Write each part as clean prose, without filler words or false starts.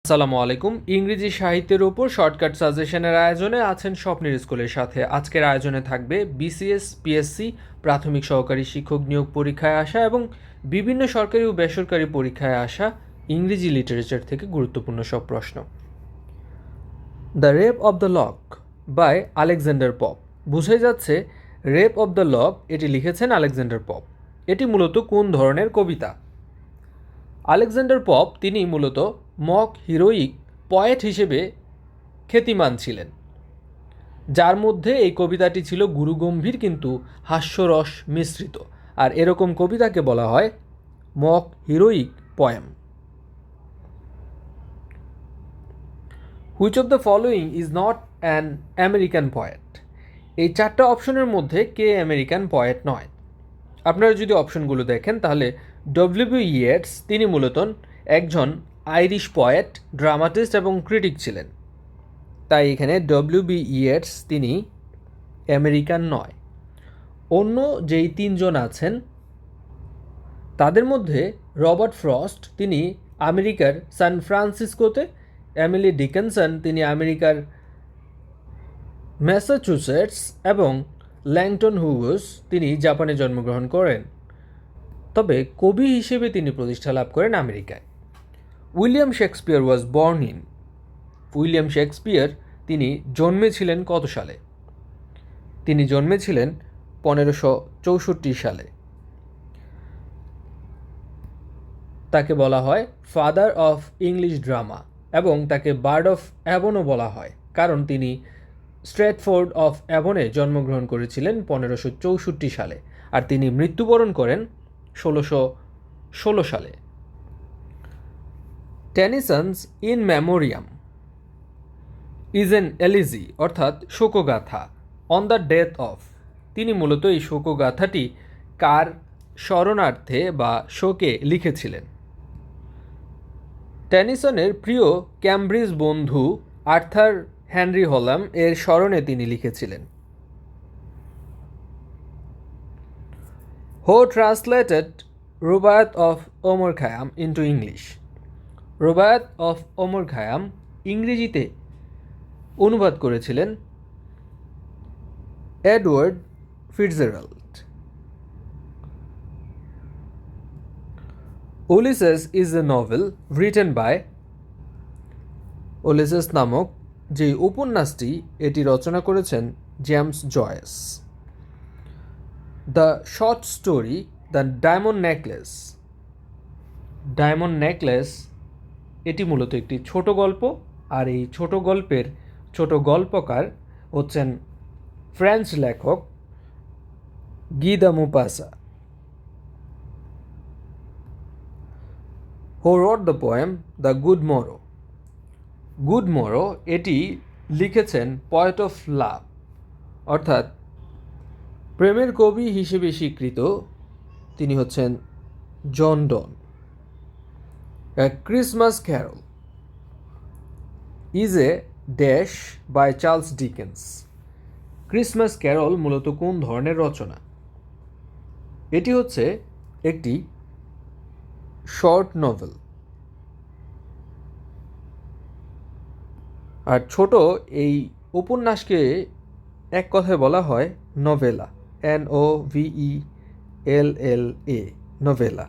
আসসালামু আলাইকুম। ইংরেজি সাহিত্যের উপর শর্টকাট সাজেশনের আয়োজনে আছেন স্বপ্নের স্কুলের সাথে। আজকের আয়োজনে থাকবে বিসিএস, পিএসসি, প্রাথমিক সহকারী শিক্ষক নিয়োগ পরীক্ষায় আসা এবং বিভিন্ন সরকারি ও বেসরকারি পরীক্ষায় আসা ইংরেজি লিটারেচার থেকে গুরুত্বপূর্ণ সব প্রশ্ন। The Rape of the Lock by Alexander Pope. বুঝে যাচ্ছে রেপ অব দ্য লক এটি লিখেছেন আলেকজান্ডার পপ। এটি মূলত কোন ধরনের কবিতা? আলেকজান্ডার পপ তিনি মূলত মক হিরোইক পয়েট হিসেবে খ্যাতিমান ছিলেন, যার মধ্যে এই কবিতাটি ছিল গুরুগম্ভীর কিন্তু হাস্যরস মিশ্রিত, আর এরকম কবিতাকে বলা হয় mock heroic poem. Which of the following is not an American poet? এই চারটা অপশনের মধ্যে কে আমেরিকান পয়েট নয়? আপনারা যদি অপশনগুলো দেখেন তাহলে ডব্লিউ ইয়েটস তিনি মূলত একজন আইরিশ পয়েট, ড্রামাটিস্ট এবং ক্রিটিক ছিলেন, তাই এখানে ডব্লিউ ইয়েটস তিনি আমেরিকান নয়। অন্য যেই তিনজন আছেন তাদের মধ্যে রবার্ট ফ্রস্ট তিনি আমেরিকার সান ফ্রান্সিসকোতে, এমিলি ডিকিনসন তিনি আমেরিকার ম্যাসাচুসেটস এবং ল্যাংটন হুগোস তিনি জাপানে জন্মগ্রহণ করেন, তবে কবি হিসেবে তিনি প্রতিষ্ঠা লাভ করেন আমেরিকায়। William Shakespeare was born in. William Shakespeare তিনি জন্মেছিলেন কত সালে? তিনি জন্মেছিলেন 1564 সালে। তাকে বলা হয় ফাদার অফ ইংলিশ ড্রামা এবং তাকে বার্ড অফ অ্যাবনও বলা হয়, কারণ তিনি স্ট্র্যাটফোর্ড অফ অ্যাবনে জন্মগ্রহণ করেছিলেন 1564 সালে, আর তিনি মৃত্যুবরণ করেন 1616 সালে। টেনিসন্স ইন মেমোরিয়াম ইজ এন এলিজি অর্থাৎ শোকগাথা অন দ্য ডেথ অফ। তিনি মূলত এই শোকগাথাটি কার স্মরণার্থে বা শোকে লিখেছিলেন? টেনিসনের প্রিয় ক্যামব্রিজ বন্ধু আর্থার হেনরি হলাম এর স্মরণে তিনি লিখেছিলেন। Who translated Rubaiyat of Omar Khayyam into English. Rubaiyat of Omar Khayyam ইংরেজিতে অনুবাদ করেছিলেন Edward Fitzgerald. Ulysses is a novel written by. Ulysses নামক যে উপন্যাসটি এটি রচনা করেছেন James Joyce. The short story the diamond necklace. Diamond necklace এটি মূলত একটি ছোট গল্প, আর এই ছোট গল্পের ছোট গল্পকার হচ্ছেন ফ্রেঞ্চ লেখক Guy de Maupassant. Who wrote the poem the good morrow. Good morrow এটি লিখেছেন পয়েট অফ লাভ, অর্থাৎ প্রেমের কবি হিসেবে স্বীকৃত তিনি হচ্ছেন John Donne. Christmas Carol is a dash by Charles Dickens. Christmas Carol মূলত কোন ধরনের রচনা? এটি হচ্ছে একটি শর্ট নভেল, আর ছোট এই উপন্যাসকে এক কথায় বলা হয় novella, NOVELLA, novella.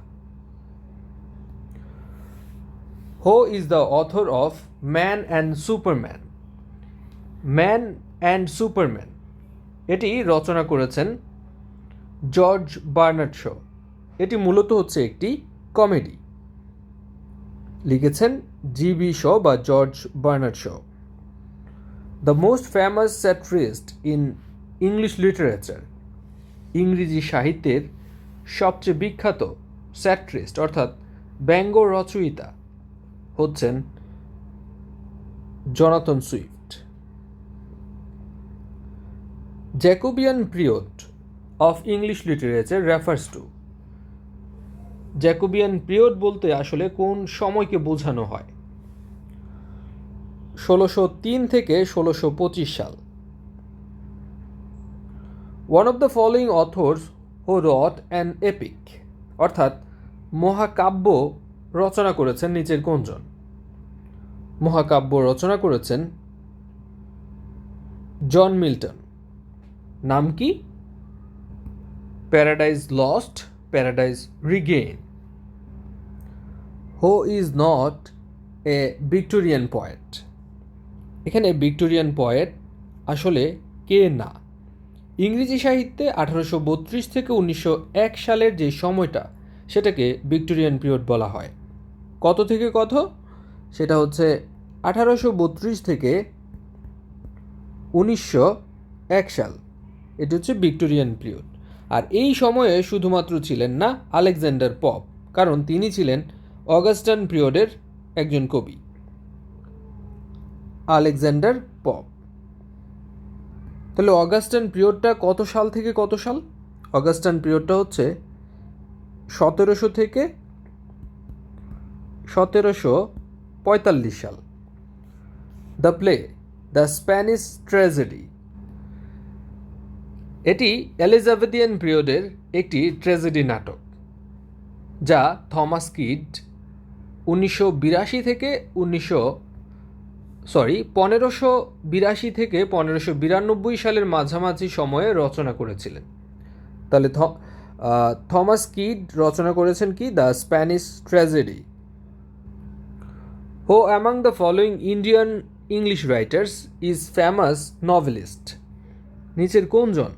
Who is the author of man and superman. Man and superman এটি রচনা করেছেন জর্জ বার্নার্ড শ। এটি মূলত হচ্ছে একটি কমেডি, লিখেছেন জিবি শ বা George Bernard Shaw. The most famous satirist in English literature. ইংরেজি সাহিত্যের সবচেয়ে বিখ্যাত স্যাটিরিস্ট অর্থাৎ ব্যঙ্গ রচয়িতা হচ্ছেন Jonathan Swift. Jacobean period of English literature refers to. Jacobean period বলতে আসলে কোন সময়কে বোঝানো হয়? 1603 থেকে 1625 সাল। One of the following authors who wrote an epic, অর্থাৎ মহাকাব্য রচনা করেছেন নিচের কোনজন? মহাকাব্য রচনা করেছেন জন মিল্টন। নাম কি? Paradise Lost, Paradise Regain. Who is not a Victorian poet? এখানে ভিক্টোরিয়ান পয়েট আসলে কে না। ইংরেজি সাহিত্যে 1832 থেকে 1901 সালের যে সময়টা, সেটাকে ভিক্টোরিয়ান পিরিয়ড বলা হয়। কত থেকে কত? সেটা হচ্ছে 1832 থেকে 1901 সাল। এটি হচ্ছে ভিক্টোরিয়ান পিরিয়ড। আর এই সময়ে শুধুমাত্র ছিলেন না আলেকজান্ডার পপ, কারণ তিনি ছিলেন অগাস্টান পিরিয়ডের একজন কবি। Alexander pop. তাহলে অগাস্টান পিরিয়ডটা কত সাল থেকে কত সাল? অগাস্টান পিরিয়ডটা হচ্ছে 1700 থেকে 1745 সাল। The play the Spanish tragedy, এটি এলিজাবেথিয়ান পিরিয়ডের একটি ট্র্যাজেডি নাটক, যা থমাস কিড 1582 থেকে 1592 সালের মাঝামাঝি সময়ে রচনা করেছিলেন। তাহলে থমাস কিড রচনা করেছেন কি? The Spanish Tragedy. Who among the following Indian English writers is famous novelist? নিচের কোনজন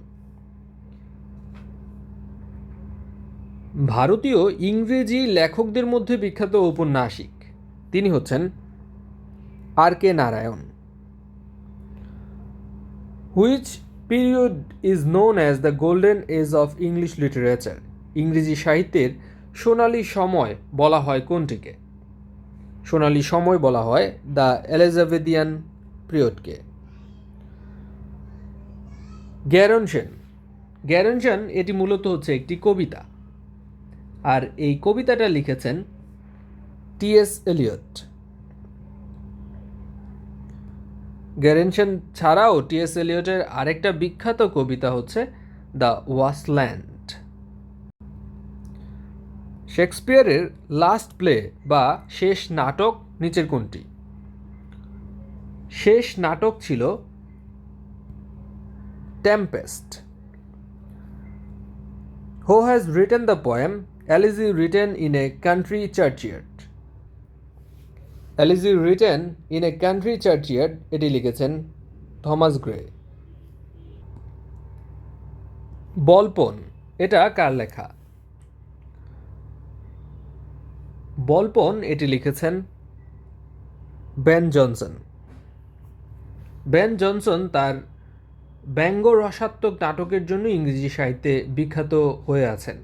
ভারতীয় ইংরেজি লেখকদের মধ্যে বিখ্যাত ঔপন্যাসিক? তিনি হচ্ছেন R.K. Narayan. Which period is known as the golden age of English literature? ইংরেজি সাহিত্যের সোনালী সময় বলা হয় কোনটিকে? সোনালী সময় বলা হয় দ্য এলিজাবেথিয়ান পিরিয়ডকে। গ্যারনসেন। গ্যারনসেন এটি মূলত হচ্ছে একটি কবিতা, আর এই কবিতাটা লিখেছেন T.S. এলিয়ট। গ্যারনসেন ছাড়াও T.S. এলিয়টের আরেকটা বিখ্যাত কবিতা হচ্ছে দ্য ওয়াস্টল্যান্ড। শেক্সপিয়ারের লাস্ট প্লে বা শেষ নাটক নিচের কোনটি? শেষ নাটক ছিল Tempest. Who has written the poem elegy written in a country churchyard? Elegy written in a country churchyard এটি লিখেছেন থমাস গ্রে। বলপন, এটা কার লেখা? বলপন এটি লিখেছেন বেন জনসন। বেন জনসন তার ব্যঙ্গ রসাত্মক নাটকের জন্য ইংরেজি সাহিত্যে বিখ্যাত হয়ে আছেন।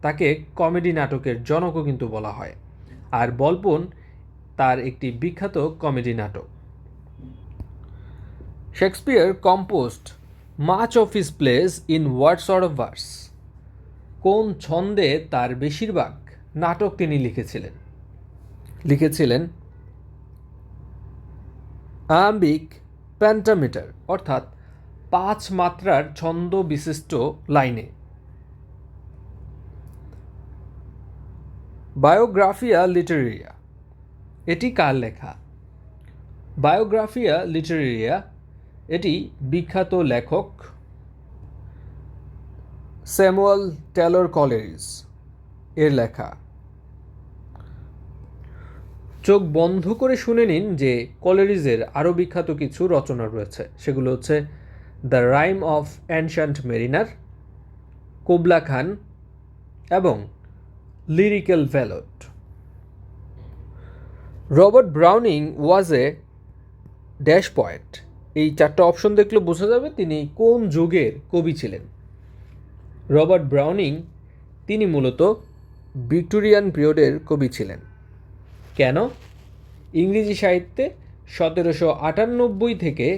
তাকে কমেডি নাটকের জনকও কিন্তু বলা হয়। আর বলপন তার একটি বিখ্যাত কমেডি নাটক। Shakespeare composed much of his place in what sort of verse? কোন ছন্দে তার বেশিরভাগ নাটক তিনি লিখেছিলেন আয়াম্বিক পেন্টামিটার, অর্থাৎ 5 মাত্রার ছন্দ বিশিষ্ট লাইনে। বায়োগ্রাফিয়া লিটারেরিয়া এটি কার লেখা? বায়োগ্রাফিয়া লিটারেরিয়া এটি বিখ্যাত লেখক স্যামুয়েল টেলর কলেরিজ এর লেখা। চোখ বন্ধ করে শুনে নিন যে কলেরিজের আরও বিখ্যাত কিছু রচনা রয়েছে। সেগুলো হচ্ছে দ্য রাইম অফ অ্যানশান্ট মেরিনার, কোবলা খান এবং lyrical ballot. Robert Browning was a dash poet. এই 4টা অপশন দেখলে বোঝা যাবে তিনি কোন যুগের কবি ছিলেন। রবার্ট ব্রাউনিং তিনি মূলত ভিক্টোরিয়ান পিরিয়ডের কবি ছিলেন। কেন? ইংরেজি সাহিত্যে 1798 থেকে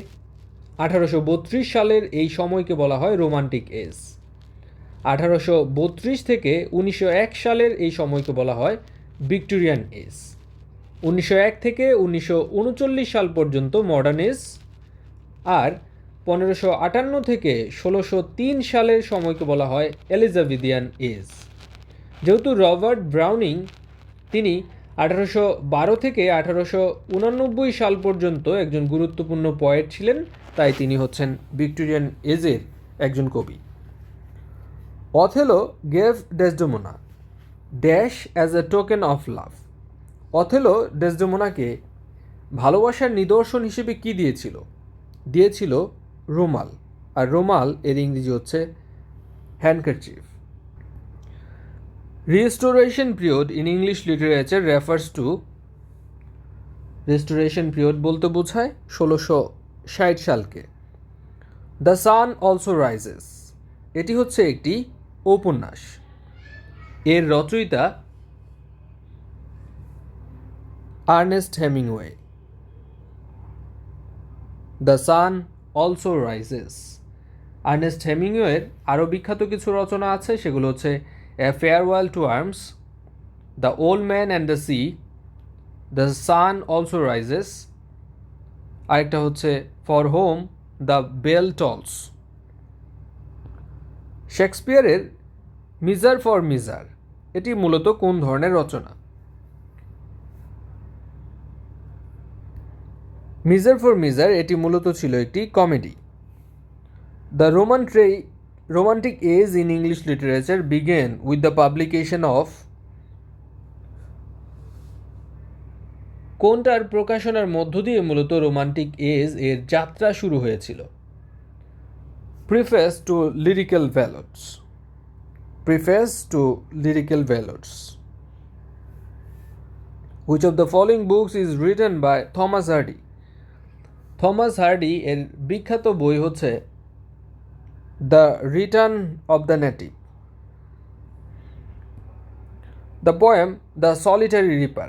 1832 সালের এই সময়কে বলা হয় রোমান্টিক এজ। 1832 থেকে 1901 সালের এই সময়কে বলা হয় ভিক্টোরিয়ান এজ। 1901 থেকে 1939 সাল পর্যন্ত মডার্ন এজ। আর 1558 থেকে 1603 সালের সময়কে বলা হয় এলিজাবেথিয়ান এজ। যেহেতু রবার্ট ব্রাউনিং তিনি 1812 থেকে 1889 সাল পর্যন্ত একজন গুরুত্বপূর্ণ পয়েট ছিলেন, তাই তিনি হচ্ছেন ভিক্টোরিয়ান এজের একজন কবি। Othello gave Desdemona dash as a token of love. Othello ডেসডেমোনাকে ভালোবাসার নিদর্শন হিসেবে কি দিয়েছিল? দিয়েছিল রুমাল, আর রুমাল এর ইংরেজি হচ্ছে handkerchief. Restoration period in English literature refers two, restoration period বলতে বোঝায় 1660 সালকে। দ্য সান অলসো রাইজেস, এটি হচ্ছে একটি উপন্যাস। এর রচয়িতা Ernest Hemingway. The sun also rises. Ernest হেমিংওয়ের আরও বিখ্যাত কিছু রচনা আছে, সেগুলো হচ্ছে a farewell to arms, the old man and the sea, the sun also rises, আরেকটা হচ্ছে for whom the bell tolls. শেক্সপিয়ারের মিজার ফর মিজার, এটি মূলত কোন ধরনের রচনা? মিজার ফর মিজার এটি মূলত ছিল একটি comedy. The romantic age in English literature began with the publication of, কোনটার প্রকাশনার মধ্য দিয়ে মূলত রোমান্টিক এজ এর যাত্রা শুরু হয়েছিল? Preface to Lyrical Ballads. Preface to Lyrical Ballads. Which of the following books is written by Thomas Hardy? Thomas Hardy এর বিখ্যাত বই হচ্ছে the Return of the Native. The poem the Solitary Reaper.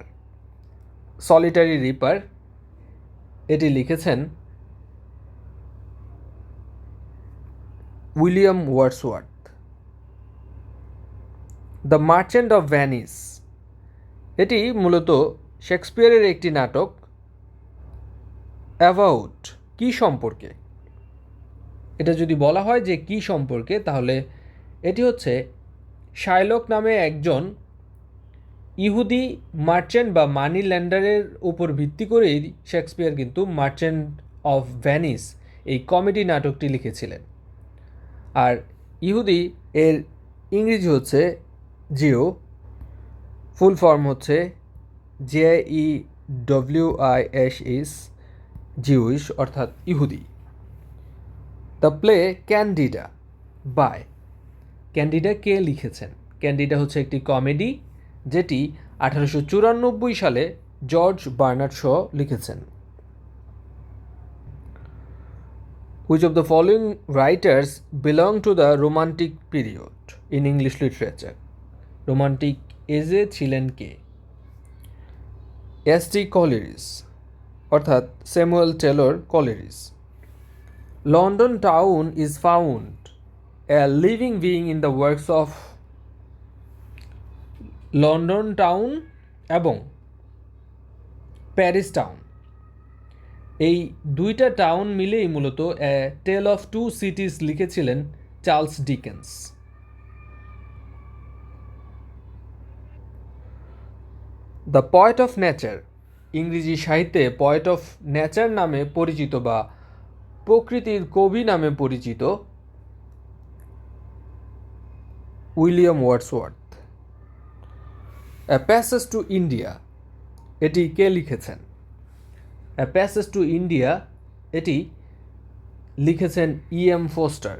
Solitary Reaper এটি লিখেছেন William Wordsworth. The Merchant of Venice এটি মূলত শেক্সপিয়ারের একটি নাটক। অ্যাবাউট কি সম্পর্কে? এটা যদি বলা হয় যে কি সম্পর্কে, তাহলে এটি হচ্ছে শাইলক নামে একজন ইহুদি মার্চেন্ট বা মানি ল্যান্ডারের উপর ভিত্তি করেই শেক্সপিয়ার কিন্তু মার্চেন্ট অফ ভ্যানিস এই কমেডি নাটকটি লিখেছিলেন। আর ইহুদি এর ইংরেজি হচ্ছে জিও, ফুল ফর্ম হচ্ছে JEWISH, জিউইশ অর্থাৎ ইহুদি। The play Candida by, Candida কে লিখেছেন? ক্যান্ডিডা হচ্ছে একটি কমেডি যেটি 1894 সালে জর্জ বার্নার্ড শ লিখেছেন। Which of the following writers belong to the romantic period in English literature? Romantic এজে ছিলেন কে? এস.টি. কলেরিজ অর্থাৎ Samuel Taylor Coleridge. London town is found a living being in the works of, London town এবং Paris town, এই দুইটা town মিলেই মূলত এ টেল of two সিটিজ লিখেছিলেন Charles Dickens. The poet of nature, ইংরেজি সাহিত্যে পয়েট অফ নেচার নামে পরিচিত বা প্রকৃতির কবি নামে পরিচিত William Wordsworth. A passage to India এটি কে লিখেছেন? এ প্যাসেজ টু ইন্ডিয়া এটি লিখেছেন E.M. Forster.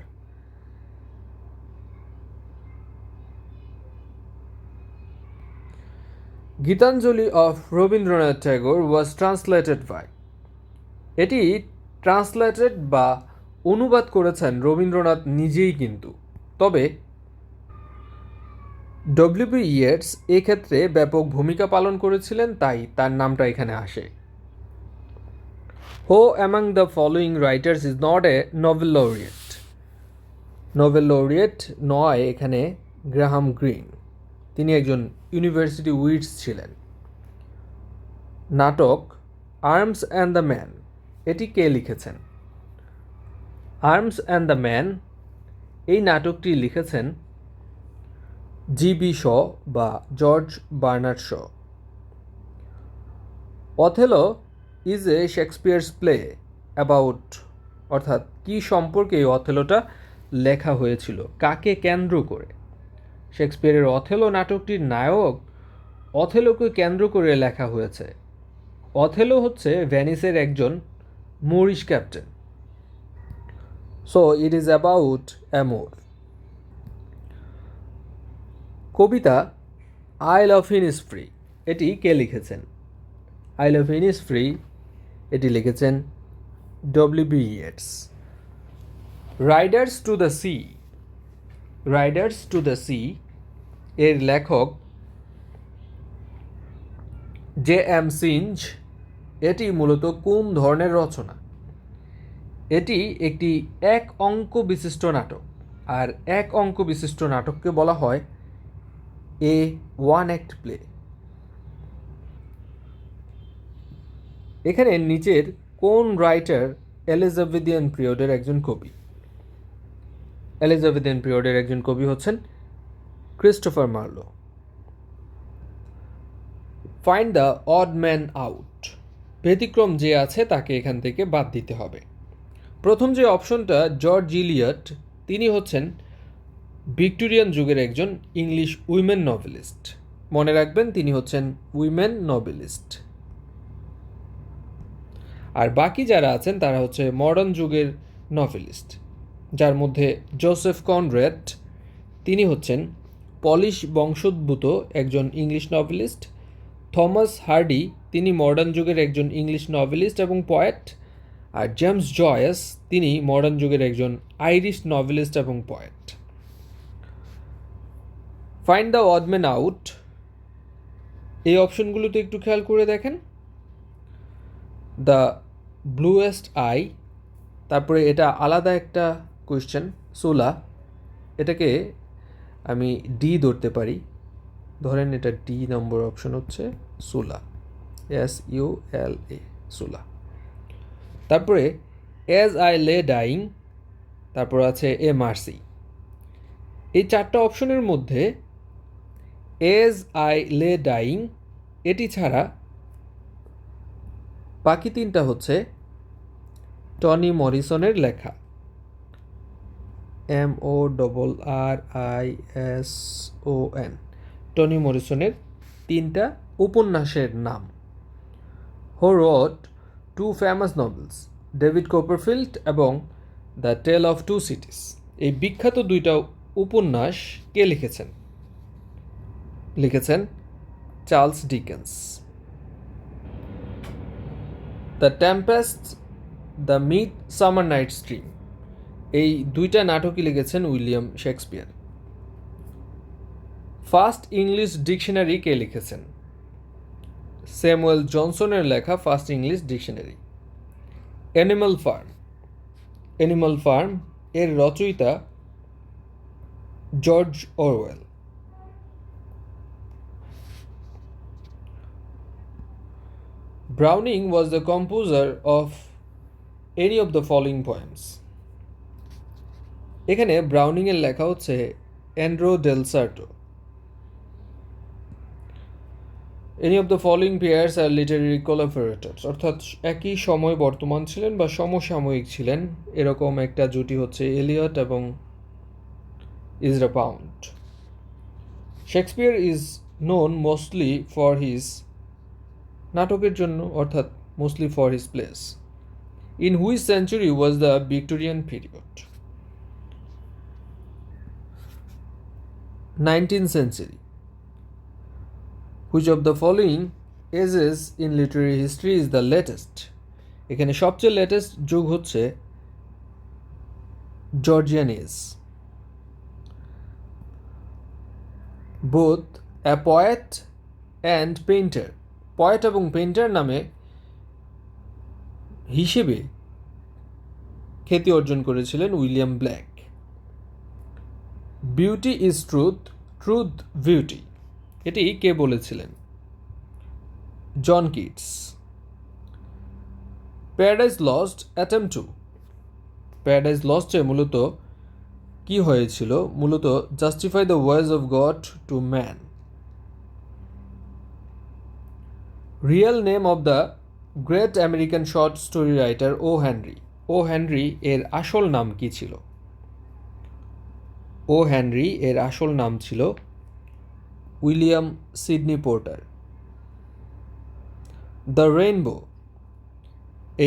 Gitanjali of Rabindranath Tagore was translated by, এটি ট্রান্সলেটেড বা অনুবাদ করেছেন রবীন্দ্রনাথ নিজেই কিন্তু, তবে ডব্লিউ.বি. ইয়েটস এক্ষেত্রে ব্যাপক ভূমিকা পালন করেছিলেন, তাই তার নামটা এখানে আসে। Who among the following writers is not a Nobel laureate. Nobel laureate নয় এখানে গ্রাহাম গ্রিন, তিনি একজন ইউনিভার্সিটি উইটস ছিলেন। নাটক আর্মস অ্যান্ড দ্য ম্যান এটি কে লিখেছেন? আর্মস অ্যান্ড দ্য ম্যান এই নাটকটি লিখেছেন G.B. শ বা George Bernard Shaw. Othello is a Shakespeare's play about, অর্থাৎ কি সম্পর্কে এই অথেলোটা লেখা হয়েছিল, কাকে কেন্দ্র করে। শেক্সপিয়ারের অথেলো নাটকটির নায়ক অথেলোকে কেন্দ্র করে লেখা হয়েছে। অথেলো হচ্ছে ভেনিসের একজন Moorish captain. So it is about a Moor. কবিতা আই লাভ ইনিসফ্রি এটি কে লিখেছেন? আই লাভ ইনিসফ্রি এটি লিখেছেন WB. Yeats. Riders to the sea, riders to the sea এর লেখক জে.এম. সিঞ্জ। এটি মূলত কোন ধরনের রচনা? এটি একটি এক অঙ্ক বিশিষ্ট নাটক, আর এক অঙ্ক বিশিষ্ট নাটককে বলা হয় এ ওয়ান অ্যাক্ট প্লে। এখানে নিচের কোন রাইটার এলিজাবেথিয়ান পিরিয়ডের একজন কবি? এলিজাবেথিয়ান পিরিয়ডের একজন কবি হচ্ছেন Christopher Marlowe. Find the odd man out, ব্যতিক্রম যে আছে তাকে এখান থেকে বাদ দিতে হবে। প্রথম যে অপশনটা, জর্জ ইলিয়ট, তিনি হচ্ছেন ভিক্টোরিয়ান যুগের একজন ইংলিশ উইমেন নভেলিস্ট। মনে রাখবেন তিনি হচ্ছেন উইমেন নভেলিস্ট। আর বাকি যারা আছেন তারা হচ্ছে মডার্ন যুগের নভেলিস্ট, যার মধ্যে জোসেফ কনরেড, তিনি হচ্ছেন পলিশ বংশোদ্ভূত একজন ইংলিশ নভেলিস্ট। থমাস হার্ডি, তিনি মডার্ন যুগের একজন ইংলিশ নভেলিস্ট এবং পয়েট। আর জেমস জয়েস, তিনি মডার্ন যুগের একজন আইরিশ নভেলিস্ট এবং poet. Find the odd man out, এই অপশনগুলোতে একটু খেয়াল করে দেখেন। দ্য ব্লুয়েস্ট আই, তারপরে এটা আলাদা একটা কোয়েশ্চেন, সুলা, এটাকে আমি ডি ধরতে পারি, ধরেন এটা ডি নম্বর অপশন হচ্ছে সুলা, SULA, সুলা। তারপরে এজ আই লে ডাইং, তারপর আছে এ মার্সি। এই চারটা অপশনের মধ্যে এজ আই লে ডাইং এটি ছাড়া বাকি তিনটা হচ্ছে টনি মরিসনের লেখা, MORRISON, টনি মরিসনের তিনটা উপন্যাসের নাম। Who wrote two famous novels, David Copperfield এবং the tell of two cities. এই বিখ্যাত দুইটা উপন্যাস কে লিখেছেন? লিখেছেন Charles Dickens. The tempest, the midsummer night's dream, এই দুইটা নাটকই লিখেছেন William Shakespeare. First English dictionary কে লিখেছেন? স্যামুয়েল জনসনের লেখা first English dictionary. Animal farm, animal farm এর রচয়িতা George Orwell. Browning was the composer of any of the following poems. এখানে ব্রাউনিং এর লেখা হচ্ছে Andrea del Sarto. Any of the following pairs are literary collaborators, অর্থাৎ একই সময় বর্তমান ছিলেন বা সমসাময়িক ছিলেন, এরকম একটা জুটি হচ্ছে এলিয়ট এবং Ezra pound. Shakespeare is known mostly for his, নাটকের জন্য, অর্থাৎ mostly for his place. In which century was the Victorian period? 19th century. Which of the following ages in literary history is the latest? এখানে সবচেয়ে latest যুগ হচ্ছে Georgian age. Both a poet and painter, poet এবং painter নামে হিসেবে খ্যাতি অর্জন করেছিলেন William Blake. Beauty is truth, truth beauty, এটি কে বলেছিলেন? John Keats. Paradise Lost attempt to, Paradise লস্টে মূলত কি হয়েছিল? মূলত justify the ways of God to man. Real name of the great American short story writer O Henry. O Henry এর আসল নাম কি ছিল? ও হেনরি এর আসল নাম ছিল William Sydney Porter. The Rainbow,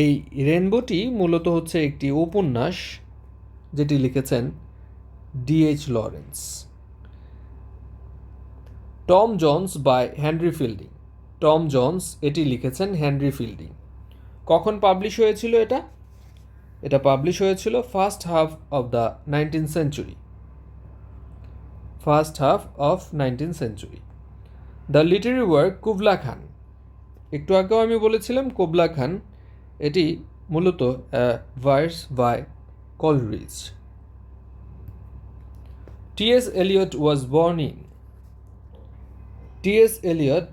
এই রেইনবোটি মূলত হচ্ছে একটি উপন্যাস যেটি লিখেছেন D.H. Lawrence. Tom Jones by Henry Fielding. Tom Jones এটি লিখেছেন হেনরি ফিল্ডিং। কখন পাবলিশ হয়েছিল এটা? এটা পাবলিশ হয়েছিল first half of the 19th century. First half of 19th century. The literary work Kubla Khan. একটু আগেও আমি বলেছিলাম কুবলা খান, এটি মূলত verse by Coleridge. T.S. Eliot was born in। T.S. Eliot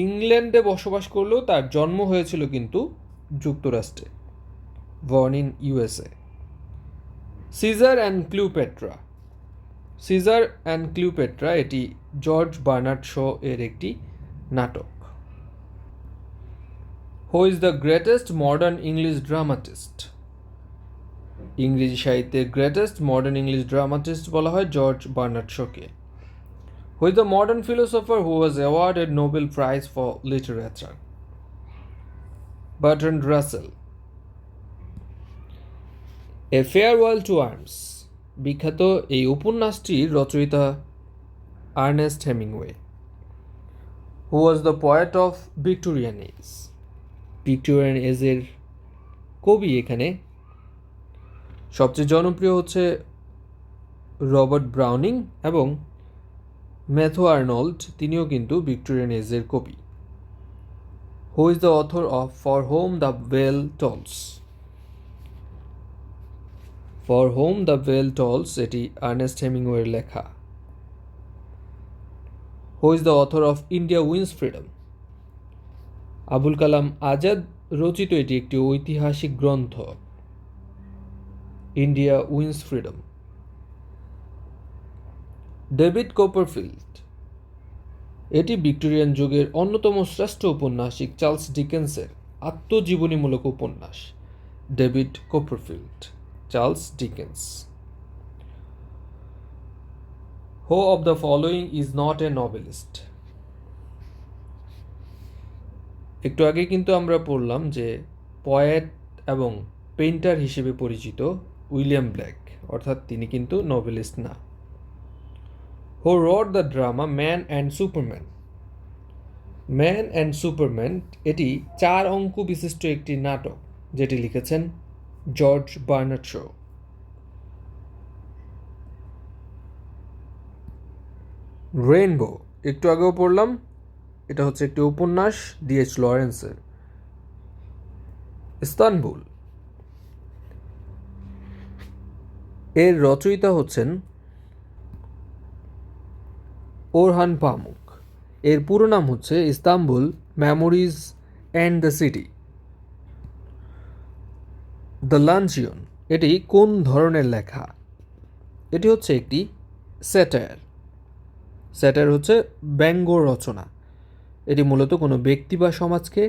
ইংল্যান্ডে বসবাস করলেও তার জন্ম হয়েছিল কিন্তু যুক্তরাষ্ট্রে। Born in USA। Caesar and Cleopatra. Caesar and Cleopatra এটি জর্জ বার্নার্ড শ এর একটি নাটক। Who is the greatest modern English dramatist? ইংরেজি সাহিত্যের গ্রেটেস্ট মডার্ন ইংলিশ ড্রামাটিস্ট বলা হয় জর্জ বার্নার্ড শকে। Who is the modern philosopher who was awarded Nobel prize for literature? Bertrand Russell. A farewell to arms, বিখ্যাত এই উপন্যাসটির রচয়িতা Ernest Hemingway. Who was the poet of Victorian age? Victorian এজের কবি এখানে সবচেয়ে জনপ্রিয় হচ্ছে রবার্ট ব্রাউনিং এবং ম্যাথু আর্নল্ড, তিনিও কিন্তু ভিক্টোরিয়ান এজের কবি। Who is the author of for whom the bell tolls? For whom the bell tolls এটি আর্নেস্ট হেমিংওয়ের লেখা। Who is the author of India wins freedom? Abul Kalam Azad রচিত এটি একটি ঐতিহাসিক গ্রন্থ, India wins freedom. David Copperfield, এটি ভিক্টোরিয়ান যুগের অন্যতম শ্রেষ্ঠ ঔপন্যাসিক চার্লস ডিকেন্সের আত্মজীবনীমূলক উপন্যাস। David Copperfield, Charles Dickens. Who of the following is not a novelist? একটু আগে কিন্তু আমরা পড়লাম যে পয়েট এবং পেইন্টার হিসেবে পরিচিত উইলিয়াম ব্ল্যাক, অর্থাৎ তিনি কিন্তু নভেলিস্ট না। Who wrote the drama man and superman? Man and superman এটি 4 অঙ্ক বিশিষ্ট একটি নাটক যেটি লিখেছেন জর্জ বার্নার্ড শ। রেইনবো একটু আগেও পড়লাম, এটা হচ্ছে একটি উপন্যাস D.H. লরেন্সের। ইস্তানবুল এর রচয়িতা হচ্ছেন ওরহান পামুক। এর পুরো নাম হচ্ছে Istanbul memories and the city. The luncheon এটি কোন ধরনের লেখা? এটি হচ্ছে একটি স্যাটায়ার। স্যাটায়ার হচ্ছে ব্যঙ্গ রচনা। এটি মূলত কোনো ব্যক্তি বা সমাজকে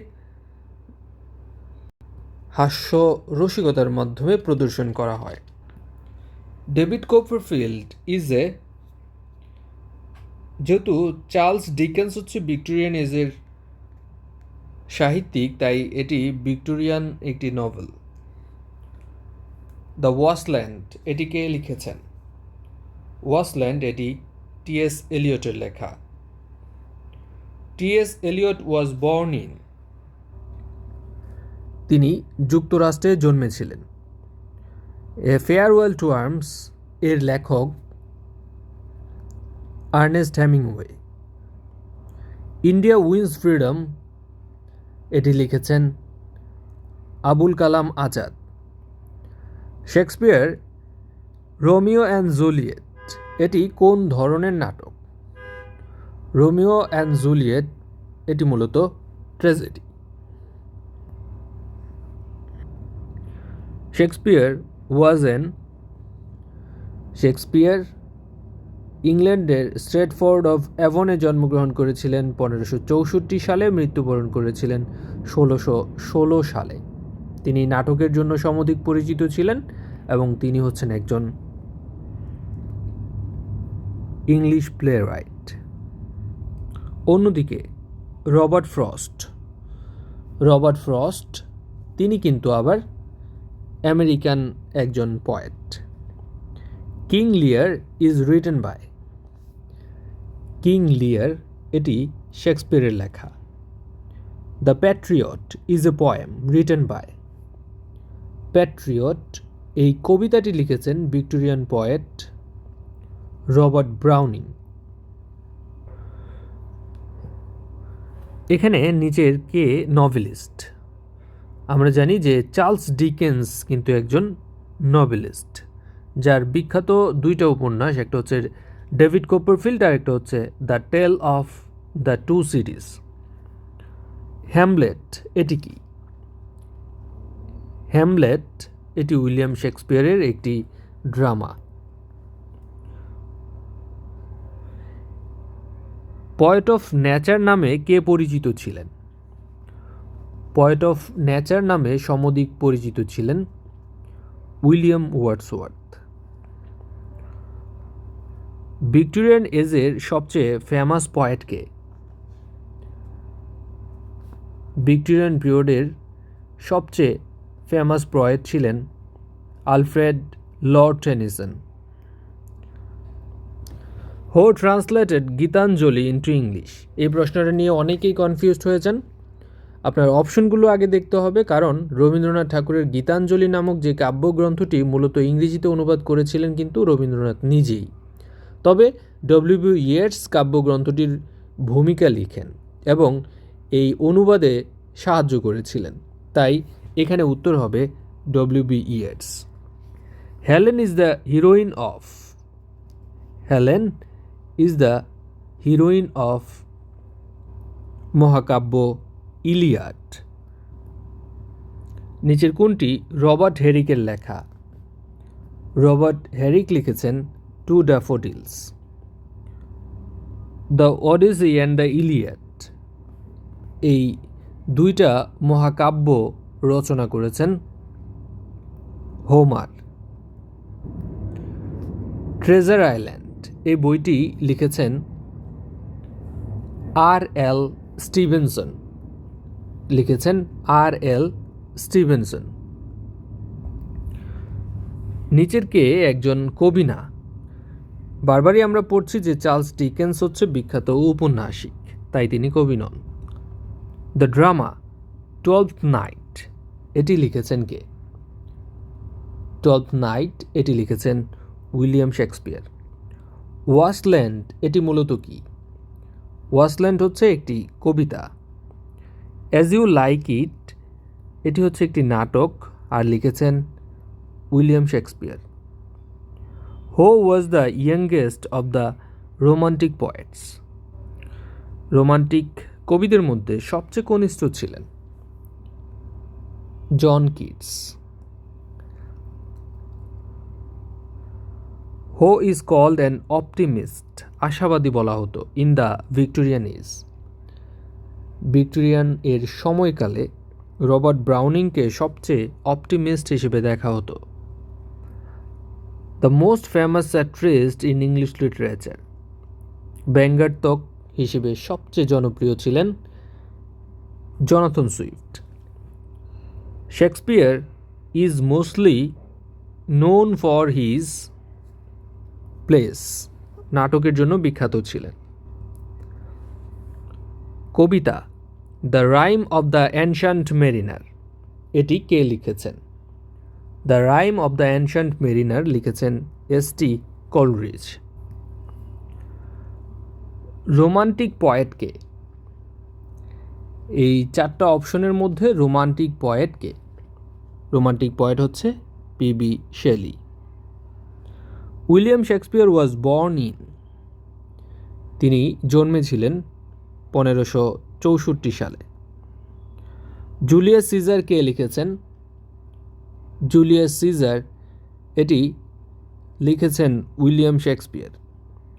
হাস্য রসিকতার মাধ্যমে প্রদর্শন করা হয়। ডেভিড কোপারফিল্ড ইজ এ, যেহেতু চার্লস ডিকেন্স হচ্ছে ভিক্টোরিয়ান এজের সাহিত্যিক, তাই এটি ভিক্টোরিয়ান একটি নভেল। দ্য ওয়াস্টল্যান্ড এটি কে লিখেছেন? ওয়াস্টল্যান্ড এটি T.S. এলিয়টের লেখা। T.S. Elliot was born in, তিনি যুক্তরাষ্ট্রে জন্মেছিলেন। এ ফেয়ারওয়েল টু আর্মস এর লেখক Ernest Hemingway. India wins freedom এটি লিখেছেন Abul Kalam Azad. Shakespeare Romeo and Juliet এটি কোন ধরনের নাটক? রোমিও অ্যান্ড জুলিয়েট এটি মূলত ট্র্যাজেডি। শেক্সপিয়ার ইংল্যান্ডের স্ট্রেটফোর্ড অফ অ্যাভনে জন্মগ্রহণ করেছিলেন 1564 সালে, মৃত্যুবরণ করেছিলেন 1616 সালে। তিনি নাটকের জন্য সমধিক পরিচিত ছিলেন এবং তিনি হচ্ছেন একজন ইংলিশ প্লেরাইট। অন্যদিকে রবার্ট ফ্রস্ট তিনি কিন্তু আবার আমেরিকান একজন poet. King Lear is written by, King Lear এটি শেক্সপিয়ারের লেখা। The Patriot is a poem written by, Patriot এই কবিতাটি লিখেছেন ভিক্টোরিয়ান পয়েট রবার্ট ব্রাউনিং। এখানে নিচের কে নভেলিস্ট? আমরা জানি যে চার্লস ডিকেন্স কিন্তু একজন নভেলিস্ট, যার বিখ্যাত দুইটা উপন্যাস, একটা হচ্ছে ডেভিড কোপারফিল্ড আর একটা হচ্ছে the tell of the Two Cities. Hamlet এটি কি? হ্যামলেট এটি উইলিয়াম শেক্সপিয়ারের একটি ড্রামা। পয়েট অফ নেচার নামে কে পরিচিত ছিলেন? পয়েট অফ নেচার নামে সমধিক পরিচিত ছিলেন উইলিয়াম ওয়ার্ডসওয়ার্থ। ভিক্টোরিয়ান এজের সবচেয়ে ফেমাস পয়েট কে? ভিক্টোরিয়ান পিরিয়ডের সবচেয়ে ফেমাস পয়েট ছিলেন আলফ্রেড লর্ড টেনিসন। হু ট্রান্সলেটেড গীতাঞ্জলি ইন্টু ইংলিশ? এই প্রশ্নটা নিয়ে অনেকেই কনফিউজড হয়েছেন। আপনার অপশনগুলো আগে দেখতে হবে, কারণ রবীন্দ্রনাথ ঠাকুরের গীতাঞ্জলি নামক যে কাব্যগ্রন্থটি মূলত ইংরেজিতে অনুবাদ করেছিলেন কিন্তু রবীন্দ্রনাথ নিজেই। তবে ডব্লিউ.বি. ইয়েটস কাব্যগ্রন্থটির ভূমিকা লিখেন এবং এই অনুবাদে সাহায্য করেছিলেন, তাই এখানে উত্তর হবে W B. Yeats. Helen is the heroine of, Helen is the heroine of মহাকাব্য ইলিয়াড। নিচের কোনটি রবার্ট হেরিকের লেখা? রবার্ট হেরিক লিখেছেন to daffodils. The Odyssey and the Iliad এই দুইটা মহাকাব্য রচনা করেছেন হোমার। ট্রেজার আইল্যান্ড এই বইটি লিখেছেন আর.এল. Stevenson, Stevenson. নিচের কে একজন কবি না? বারবারই আমরা পড়ছি যে চার্লস ডিকেন্স হচ্ছে বিখ্যাত ঔপন্যাসিক, তাই তিনি কবি নন। দ্য ড্রামা টুয়েলথ নাইট এটি লিখেছেন কে? টুয়েলথ নাইট এটি লিখেছেন উইলিয়াম শেক্সপিয়ার। ওয়াস্টল্যান্ড এটি মূলত কি? ওয়াস্টল্যান্ড হচ্ছে একটি কবিতা। অ্যাজ ইউ লাইক ইট এটি হচ্ছে একটি নাটক আর লিখেছেন William Shakespeare. Who was the youngest of the romantic poets? Romantic কবিদের মধ্যে সবচেয়ে কনিষ্ঠ ছিলেন John Keats. Who is called an optimist? আশাবাদী বলা হতো in the Victorian age. Victorian এর সময়কালে রবার্ট ব্রাউনিংকে সবচেয়ে অপটিমিস্ট হিসেবে দেখা হতো। The most famous satirist in English literature? ব্যঙ্গাত্মক হিসেবে সবচেয়ে জনপ্রিয় ছিলেন Jonathan Swift. Shakespeare is mostly known for his plays, নাটকের জন্য বিখ্যাত ছিলেন। কবিতা the rime of the ancient mariner এটি কে লিখেছেন? The rime of the ancient mariner লিখেছেন এস.টি. কোলরিজ। রোমান্টিক পয়েট কে? এই চারটা অপশনের মধ্যে রোমান্টিক পয়েট কে? রোমান্টিক পয়েট হচ্ছে P B. Shelley. William Shakespeare was born in? তিনি জন্মেছিলেন 1564 সালে। জুলিয়াস সিজার কে লিখেছেন? জুলিয়াস সিজার এটি লিখেছেন উইলিয়াম শেক্সপিয়ার।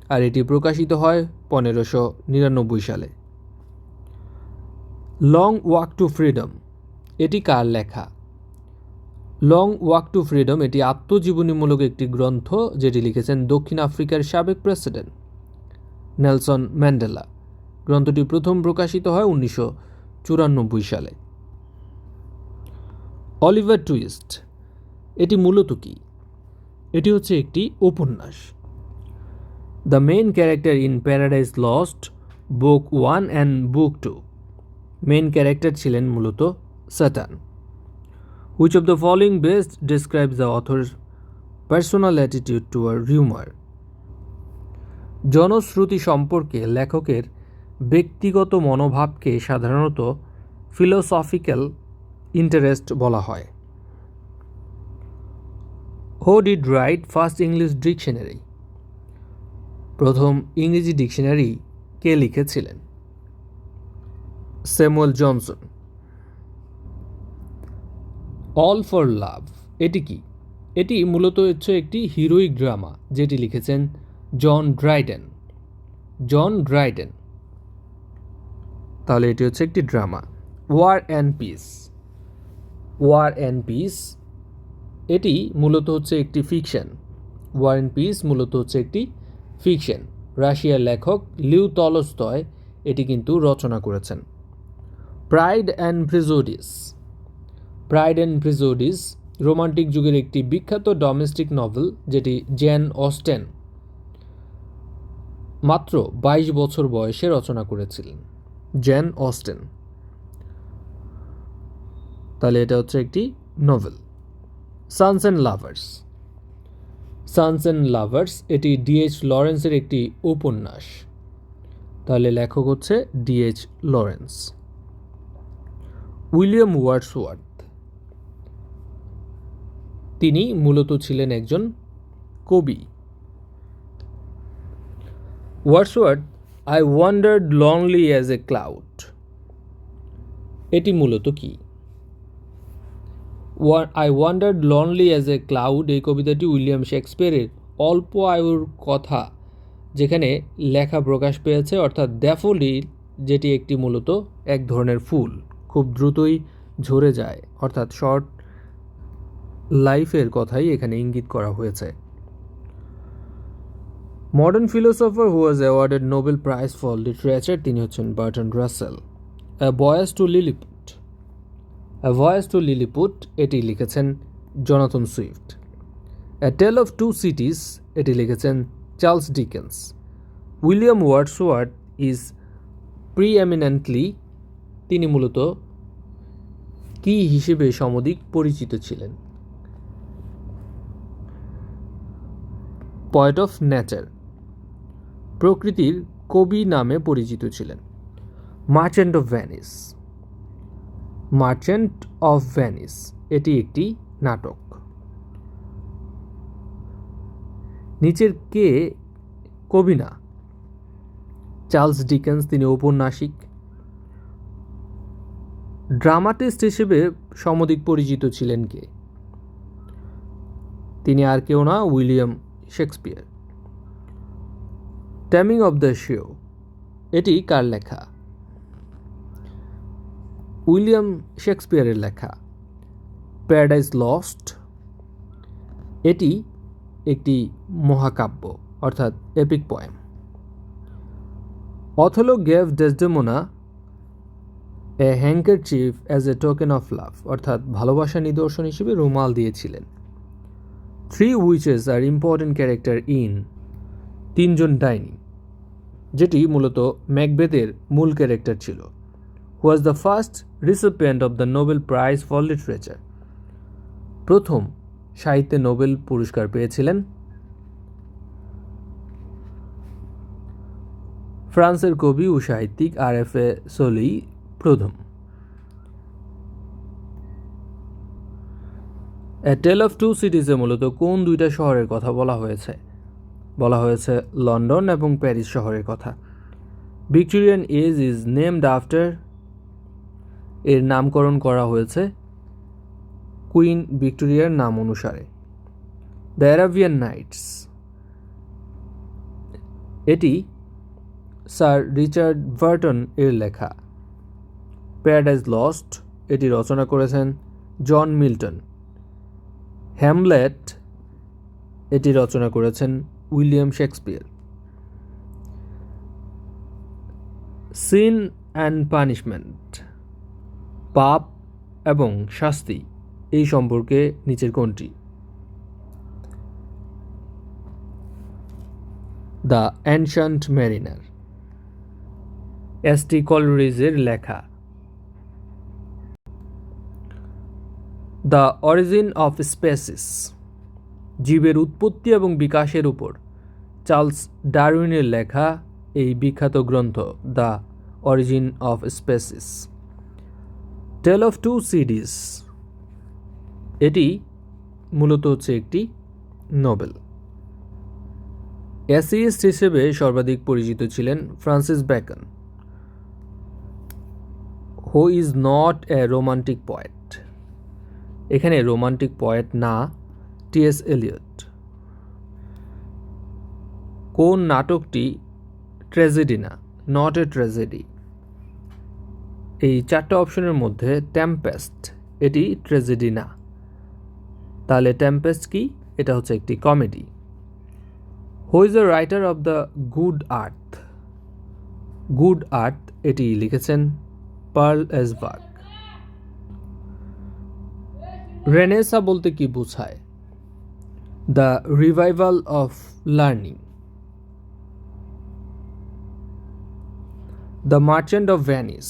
আর এটি প্রকাশিত হয় 1599 সালে। লং ওয়াক টু ফ্রিডম এটি কার লেখা? লং ওয়াক টু ফ্রিডম এটি আত্মজীবনীমূলক একটি গ্রন্থ যেটি লিখেছেন দক্ষিণ আফ্রিকার সাবেক প্রেসিডেন্ট নেলসন ম্যান্ডেলা। গ্রন্থটি প্রথম প্রকাশিত হয় 1994 সালে। অলিভার টুইস্ট এটি মূলত কি? এটি হচ্ছে একটি উপন্যাস। The main character in paradise Lost book 1 and book 2। Main character ছিলেন মূলত সাটান। Which of the following best describes the author's personal attitude toward humor? জনশ্রুতি সম্পর্কে লেখকের ব্যক্তিগত মনোভাবকে সাধারণত ফিলোসফিক্যাল ইন্টারেস্ট বলা হয়। Who did write first English dictionary? প্রথম ইংরেজি ডিকশনারি কে লিখেছিলেন? Samuel Johnson. অল ফর লাভ এটি কি? এটি মূলত হচ্ছে একটি হিরোইক ড্রামা যেটি লিখেছেন জন ড্রাইডেন। John Dryden. তাহলে এটি হচ্ছে একটি drama. War and Peace. War and Peace এটি মূলত হচ্ছে একটি ফিকশন। ওয়ার অ্যান্ড পিস মূলত হচ্ছে একটি ফিকশন। রাশিয়ার লেখক লিউ টলস্টয় এটি কিন্তু রচনা করেছেন। Pride and Prejudice. Pride and Prejudice romantic যুগের একটি বিখ্যাত ডোমেস্টিক নভেল যেটি জেন অস্টেন মাত্র 22 বছর বয়সে রচনা করেছিলেন। Jane Austen. তাহলে এটা হচ্ছে একটি novel. Sons and Lovers. Sons and Lovers এটি ডিএইচ লরেন্সের একটি উপন্যাস। তাহলে লেখক হচ্ছে ডিএইচ লরেন্স। উইলিয়াম ওয়ার্ডসওয়ার্থ তিনি মূলত ছিলেন একজন কবি। Wordsworth I wandered lonely as a cloud এটি মূলত কি? I wandered lonely as a cloud এই কবিতাটি উইলিয়াম শেক্সপিয়ারের অল্প আয়ুর কথা যেখানে লেখা প্রকাশ পেয়েছে, অর্থাৎ ড্যাফোডিল যেটি একটি মূলত এক ধরনের ফুল খুব দ্রুতই ঝরে যায়, অর্থাৎ শর্ট লাইফের কথাই এখানে ইঙ্গিত করা হয়েছে। Modern philosopher who was awarded Nobel prize for literature তিনি হচ্ছেন Burton Russell. A voyage to Lilliput. A voyage to Lilliput এটি লিখেছেন Jonathan Swift. A tale of two cities এটি লিখেছেন Charles Dickens. William Wordsworth is preeminently তিনি মূলত কি হিসেবে সমধিক পরিচিত ছিলেন? পয়েট অফ নেচার প্রকৃতির কবি নামে পরিচিত ছিলেন। Merchant of Venice. Merchant of Venice এটি একটি নাটক। নিচের কে কবি না? চার্লস ডিকেন্স তিনি ঔপন্যাসিক। ড্রামাটিস্ট হিসেবে সমধিক পরিচিত ছিলেন কে? তিনি আর কেউ না, উইলিয়াম শেক্সপিয়ার। ট্যামিং অব দ্য শিও এটি কার লেখা? উইলিয়াম শেক্সপিয়ারের লেখা। প্যারাডাইজ লস্ট এটি একটি মহাকাব্য অর্থাৎ epic poem. Othello gave Desdemona a handkerchief as a token of love অর্থাৎ ভালোবাসা নিদর্শন হিসেবে রুমাল দিয়েছিলেন। Three witches are important character in তিনজন ডাইনি যেটি মূলত ম্যাকবেথের মূল ক্যারেক্টার ছিল। Who was the first recipient of the Nobel prize for literature প্রথম সাহিত্যে নোবেল পুরস্কার পেয়েছিলেন? ফ্রান্সের কবি ও সাহিত্যিক আর.এফ.এ. সোলি প্রথম। এ টেল অফ টু সিটিজে মূলত কোন দুইটা শহরের কথা বলা হয়েছে? বলা হয়েছে লন্ডন এবং প্যারিস শহরের কথা। Victorian age is named after এর নামকরণ করা হয়েছে কুইন ভিক্টোরিয়ার নাম অনুসারে। দ্য অ্যারাবিয়ান নাইটস এটি স্যার রিচার্ড বার্টন এর লেখা। প্যারাডাইজ লস্ট এটি রচনা করেছেন জন মিল্টন। হ্যামলেট এটি রচনা করেছেন William Shakespeare. Sin and punishment, পাপ এবং শাস্তি, এই সম্পর্কে নিচের কোনটি? The ancient mariner, S T. কলরিজের লেখা। দ্য অরিজিন অফ স্পেসিস, জীবের উৎপত্তি এবং বিকাশের উপর চার্লস ডারউইনের লেখা এই বিখ্যাত গ্রন্থ the origin of species. Tale of two cities, এটি মূলত হচ্ছে একটি নোবেল। অ্যাসিস্ট হিসেবে সর্বাধিক পরিচিত ছিলেন Francis Bacon. Who is not a romantic poet, এখানে রোমান্টিক পয়েট না, টি.এস. এলিয়ট। কোন নাটকটি ট্র্যাজেডি না, নট এ ট্র্যাজেডি? এই চারটা অপশনের মধ্যে টেম্পেস্ট এটি ট্র্যাজেডি না, তাহলে টেম্পেস্ট কি? এটা হচ্ছে একটি comedy. Who is the writer of the good earth? Good earth এটি লিখেছেন পার্ল এসবার্গ। রেনেসা বলতে কি বোঝায়? The revival of learning. The Merchant of Venice,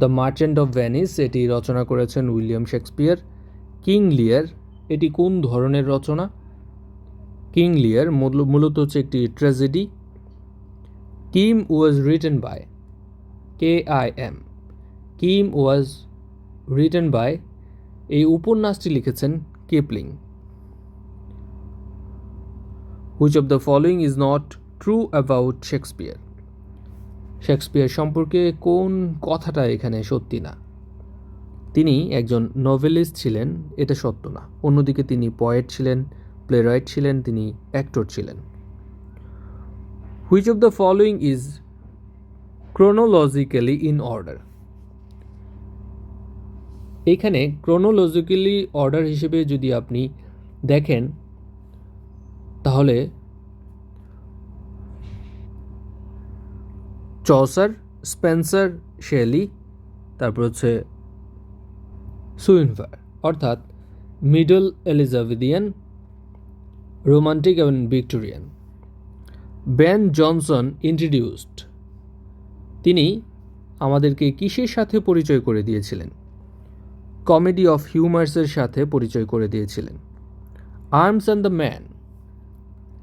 the Merchant of Venice এটি রচনা করেছেন উইলিয়াম শেক্সপিয়ার। কিং লিয়ার এটি কোন ধরনের রচনা? কিং লিয়ার মূলত হচ্ছে একটি tragedy. Kim was written by, KIM, Kim was written by, এই উপন্যাসটি লিখেছেন Kipling. Which of the following is not true about Shakespeare? Shakespeare সম্পর্কে কোন কথাটা এখানে সত্যি না? তিনি একজন নোভেলিস্ট ছিলেন, এটা সত্য না। অন্যদিকে তিনি পয়েট ছিলেন, প্লেরাইট ছিলেন, তিনি অ্যাক্টর ছিলেন। Which of the following is chronologically in order? এখানে ক্রোনোলজিক্যালি অর্ডার হিসেবে যদি আপনি দেখেন তাহলে চসার, স্পেন্সার, শেলি, তারপর হচ্ছে সুইনভার, অর্থাৎ মিডল এলিজাবেথিয়ান, রোমান্টিক এবং ভিক্টোরিয়ান। বেন জনসন ইন্ট্রোডিউসড, তিনি আমাদেরকে কিসের সাথে পরিচয় করে দিয়েছিলেন? কমেডি অফ হিউমার্সের সাথে পরিচয় করে দিয়েছিলেন। আর্মস অ্যান্ড দ্য ম্যান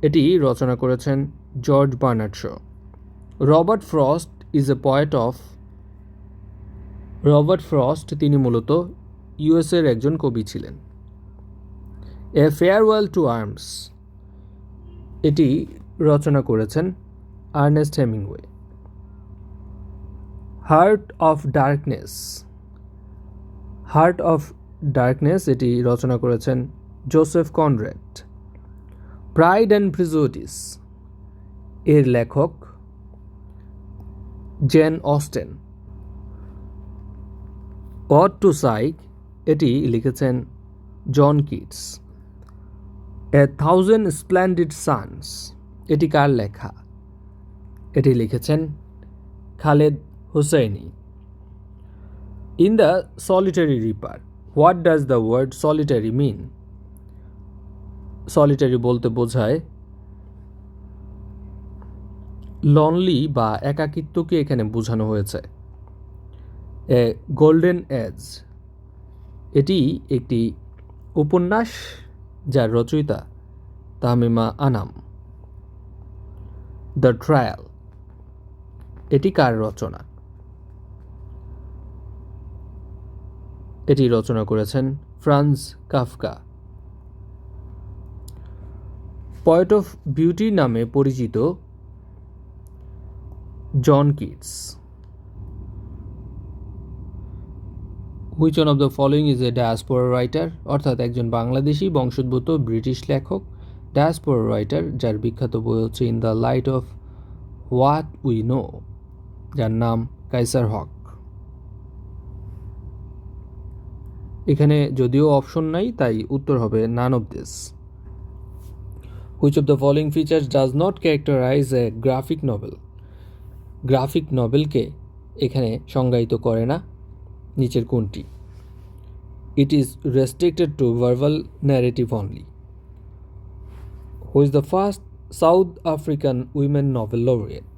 এটি রচনা করেছেন George Bernard Shaw. Robert Frost is a poet of, Robert Frost তিনি মূলত ইউএসের একজন কবি ছিলেন। এ ফেয়ারওয়েল টু আর্মস এটি রচনা করেছেন Ernest Hemingway. Heart of Darkness, Heart of Darkness এটি রচনা করেছেন Joseph Conrad. Pride and Prejudice এর লেখক Jane Austen. Ode to Psyche এটি লিখেছেন John Keats. A Thousand Splendid Suns এটি কার লেখা? এটি লিখেছেন Khaled Hosseini. In the Solitary Reaper, what does the word solitary mean? সলিটারি বলতে বোঝায় লনলি বা একাকিত্বকে এখানে বোঝানো হয়েছে। এ গোল্ডেন এজ এটি একটি উপন্যাস যার রচয়িতা তাহমিমা আনাম। দ্য ট্রায়াল এটি কার রচনা? এটি রচনা করেছেন Franz Kafka. Poet of beauty নামে পরিচিত John Keats. Which one of the following is a diaspora writer? অর্থাৎ একজন বাংলাদেশি বংশোদ্ভূত ব্রিটিশ লেখক ডায়াসপোরা রাইটার, যার বিখ্যাত বই হচ্ছে in the light off what we know, যার নাম কাইসার হক। এখানে যদিও অপশন নাই, তাই উত্তর হবে none of this. Which of the following features does not characterize a graphic novel? Graphic নভেলকে এখানে সংজ্ঞায়িত করে না নিচের কোনটি? It is restricted to verbal narrative only. Who is the first South African women Nobel laureate?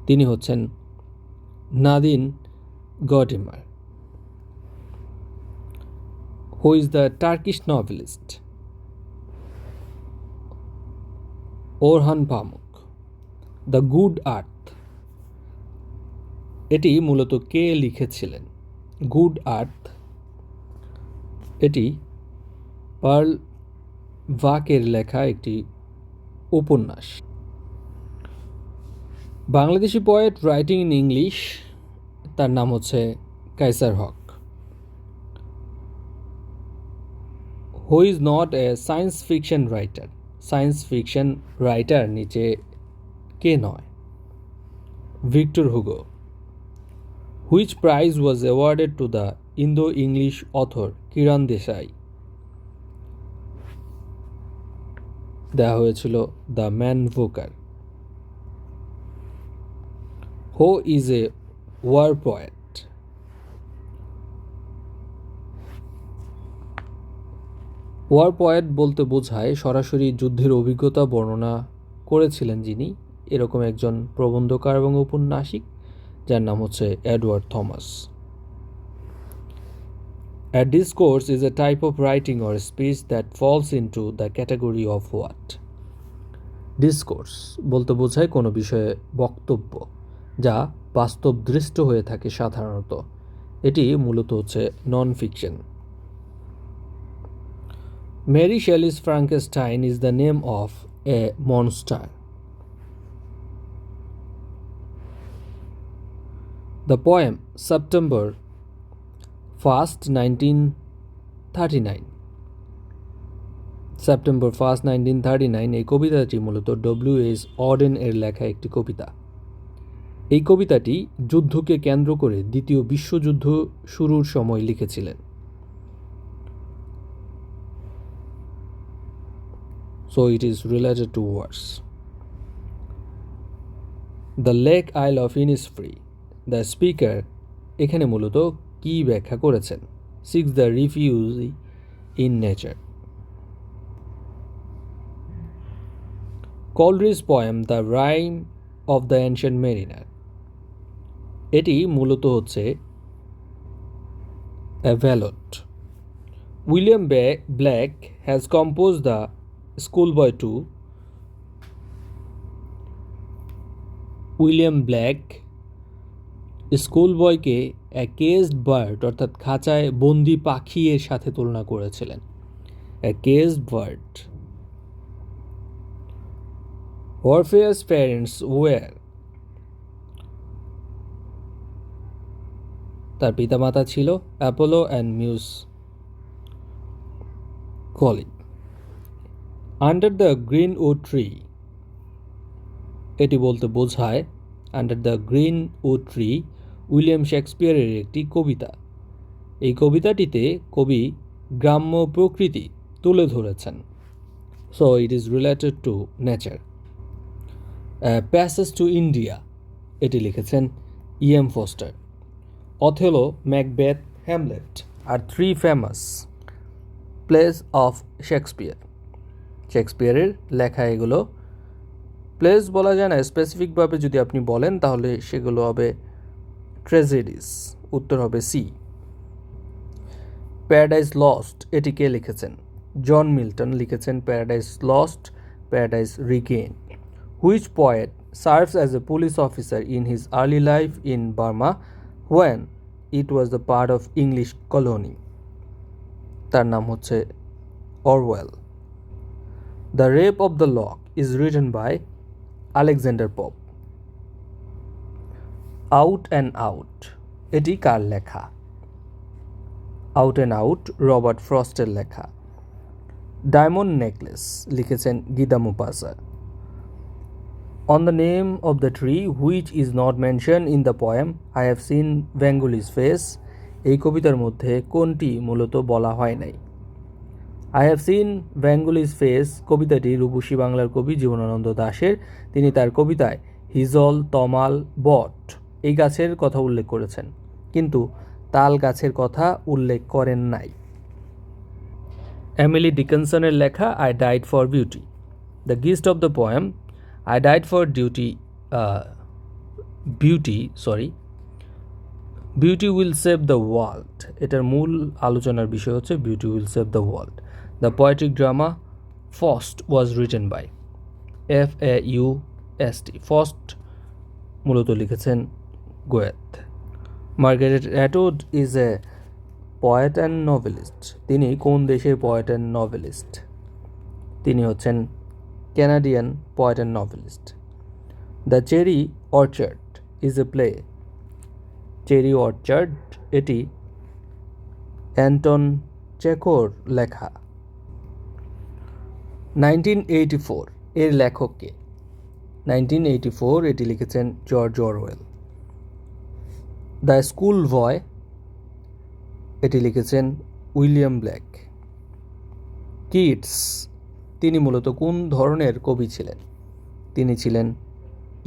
তিনি হচ্ছেন Nadine Gordimer. Who is the Turkish novelist? Orhan Pamuk. The good earth, এটি মূলত কে লিখেছিলেন? গুড আর্থ এটি পার্ল ভাকের লেখা একটি উপন্যাস। Bangladeshi poet writing in English, তার নাম হচ্ছে Kaiser Haq. Who is not a science fiction writer? Science fiction writer নিচে কে নয়? Victor Hugo. Which prize was awarded to the Indo English author Kiran Desai? দেওয়া হয়েছিল the Man Booker. Who is a war poet? War poet বলতে বোঝায় সরাসরি যুদ্ধের অভিজ্ঞতা বর্ণনা করেছিলেন যিনি, এরকম একজন প্রবন্ধকার এবং ঔপন্যাসিক, যার নাম হচ্ছে Edward Thomas. A discourse is a type of writing or speech that falls into the category of what? Discourse বলতে বোঝায় কোনো বিষয়ে বক্তব্য যা বাস্তবদৃষ্ট হয়ে থাকে সাধারণত। এটি মূলত হচ্ছে non fiction. Mary Shelley's Frankenstein is the name of a monster. The poem September 1st, 1939. September 1st, 1939 এই কবিতাটি মূলত ডব্লিউ.এইচ. অডেন এর লেখা একটি কবিতা। এই কবিতাটি যুদ্ধকে কেন্দ্র করে দ্বিতীয় বিশ্বযুদ্ধ শুরুর সময় লিখেছিলেন। So it is related to wars. The Lake Isle of Innisfree, the speaker এখানে মূলত কি ব্যাখ্যা করেছেন? Seeks the refuge in nature. Coleridge's poem The Rime of the Ancient Mariner, এটি মূলত হচ্ছে a ballad. William Black has composed the Schoolboy 2. William Blake স্কুলবয়কে a caged bird অর্থাৎ খাঁচায় বন্দি পাখি এর সাথে তুলনা করেছিলেন। A caged bird. Orpheus' parents were, তার পিতামাতা ছিল Apollo and Muse Calliope. Under the green wood tree, এটি বলতে বোঝায় under the green wood tree William শেক্সপিয়ারের একটি কবিতা। এই কবিতাটিতে কবি গ্রাম্য প্রকৃতি তুলে ধরেছেন। So it is related to nature. Passage to India, এটি লিখেছেন E.M. Forster. Othello, Macbeth, Hamlet আর three famous plays of Shakespeare. শেক্সপিয়ারের লেখা এগুলো। প্লেস বলা যায় না, স্পেসিফিকভাবে যদি আপনি বলেন তাহলে সেগুলো হবে ট্র্যাজেডিস। উত্তর হবে সি। প্যারাডাইস লস্ট, এটি কে লিখেছেন? জন মিল্টন লিখেছেন Paradise Lost, Paradise Regain. Which poet serves as a police officer in his early life in Burma when it was the part of English colony? তার নাম হচ্ছে Orwell. The Rape of the Lock is written by Alexander Pope. Out and Out, এটি কার লেখা? Out and out Robert ফ্রস্টের লেখা। Diamond necklace লিখেছেন Gita মুপাসা। On the name of the tree which is not mentioned in the poem, I have seen Benguli's face. এই কবিতার মধ্যে কোনটি মূলত বলা হয় নাই? I have seen Benguli's face কবিতাটি রূপসী বাংলার কবি জীবনানন্দ দাশের। তিনি তার কবিতায় হিজল, তমাল, বট এই গাছের কথা উল্লেখ করেছেন, কিন্তু তাল গাছের কথা উল্লেখ করেন নাই। এমিলি ডিকিনসনের লেখা I died for beauty. The gist of the poem I died for beauty will save the world. এটার মূল আলোচনার বিষয় হচ্ছে beauty will save the world. The poetic drama Faust was written by FAUST। Faust মূলত লিখেছেন Goethe. Margaret Atwood is a poet and novelist. তিনি কোন দেশের পোয়েট অ্যান্ড নভেলিস্ট? তিনি হচ্ছেন Canadian poet and novelist. The Cherry Orchard is a play. Cherry Orchard এটি Anton চেকোর লেখা। 1984 এর লেখক কে? 1984 এটি লিখেছেন জর্জ অরওয়েল। দ্য স্কুল বয় এটি লিখেছেন উইলিয়াম ব্ল্যাক। কিটস তিনি মূলত কোন ধরনের কবি ছিলেন? তিনি ছিলেন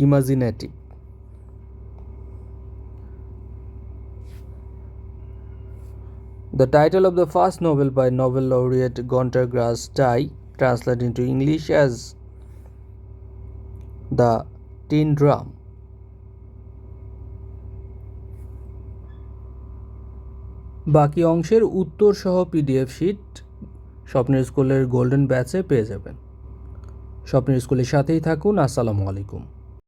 imaginative. The title of the first Nobel by Nobel laureate Gunter Grass tie translate into English as the tin drum. বাকি অংশের উত্তর সহ PDF শিট স্বপ্নের স্কুলের গোল্ডেন ব্যাচে পেয়ে যাবেন। স্বপ্নের স্কুলের সাথেই থাকুন। আসসালামু আলাইকুম।